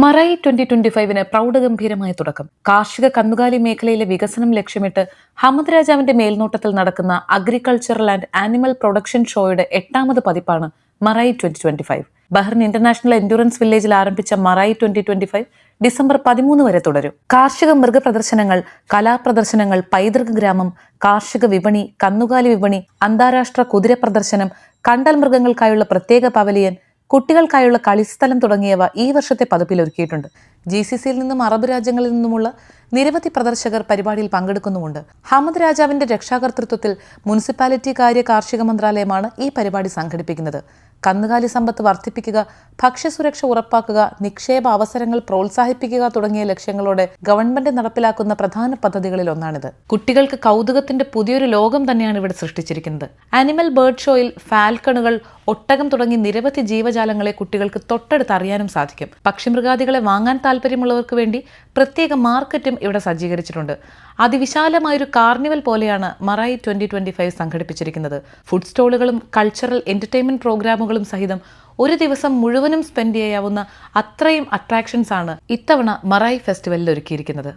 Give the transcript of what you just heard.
Murray 2025 പ്രൗഢഗംഭീരമായ തുടക്കം. കാർഷിക കന്നുകാലി മേഖലയിലെ വികസനം ലക്ഷ്യമിട്ട് ഹമദ് രാജാവിന്റെ മേൽനോട്ടത്തിൽ നടക്കുന്ന അഗ്രികൾച്ചറൽ ആൻഡ് ആനിമൽ പ്രൊഡക്ഷൻ ഷോയുടെ 8ാമത് പതിപ്പാണ് മറൈ 2025. ബഹ്റിൻ ഇന്റർനാഷണൽ എൻഡ്യൂറൻസ് വില്ലേജിൽ ആരംഭിച്ച മറൈ 2025 ഡിസംബർ 13 വരെ തുടരും. കാർഷിക മൃഗ പ്രദർശനങ്ങൾ, കലാപ്രദർശനങ്ങൾ, പൈതൃക ഗ്രാമം, കാർഷിക വിപണി, കന്നുകാലി വിപണി, അന്താരാഷ്ട്ര കുതിര പ്രദർശനം, കണ്ടൽ മൃഗങ്ങൾക്കായുള്ള പ്രത്യേക പവലിയൻ, കുട്ടികൾക്കായുള്ള കളിസ്ഥലം തുടങ്ങിയവ ഈ വർഷത്തെ പതിപ്പിൽ ഒരുക്കിയിട്ടുണ്ട്. GCCയിൽ നിന്നും അറബ് രാജ്യങ്ങളിൽ നിന്നുമുള്ള നിരവധി പ്രദർശകർ പരിപാടിയിൽ പങ്കെടുക്കുന്നുമുണ്ട്. ഹമദ് രാജാവിന്റെ രക്ഷാകർതൃത്വത്തിൽ മുനിസിപ്പാലിറ്റി കാര്യ കാർഷിക മന്ത്രാലയമാണ് ഈ പരിപാടി സംഘടിപ്പിക്കുന്നത്. കന്നുകാലി സമ്പത്ത് വർദ്ധിപ്പിക്കുക, ഭക്ഷ്യസുരക്ഷ ഉറപ്പാക്കുക, നിക്ഷേപ അവസരങ്ങൾ പ്രോത്സാഹിപ്പിക്കുക തുടങ്ങിയ ലക്ഷ്യങ്ങളോടെ ഗവൺമെന്റ് നടപ്പിലാക്കുന്ന പ്രധാന പദ്ധതികളിൽ ഒന്നാണിത്. കുട്ടികൾക്ക് കൗതുകത്തിന്റെ പുതിയൊരു ലോകം തന്നെയാണ് ഇവിടെ സൃഷ്ടിച്ചിരിക്കുന്നത്. ആനിമൽ ബേർഡ് ഷോയിൽ ഫാൽക്കണുകൾ, ഒട്ടകം തുടങ്ങി നിരവധി ജീവജാലങ്ങളെ കുട്ടികൾക്ക് തൊട്ടടുത്ത് അറിയാനും സാധിക്കും. പക്ഷിമൃഗാദികളെ വാങ്ങാൻ താല്പര്യമുള്ളവർക്ക് വേണ്ടി പ്രത്യേക മാർക്കറ്റും ഇവിടെ സജ്ജീകരിച്ചിട്ടുണ്ട്. അതിവിശാലമായൊരു കാർണിവൽ പോലെയാണ് മറൈ 2025 സംഘടിപ്പിച്ചിരിക്കുന്നത്. ഫുഡ് സ്റ്റോളുകളും കൾച്ചറൽ എന്റർടൈൻമെന്റ് പ്രോഗ്രാമുകളും സഹിതം ഒരു ദിവസം മുഴുവനും സ്പെൻഡ് ചെയ്യാവുന്ന അത്രയും അട്രാക്ഷൻസ് ആണ് ഇത്തവണ മറൈ ഫെസ്റ്റിവലിൽ ഒരുക്കിയിരിക്കുന്നത്.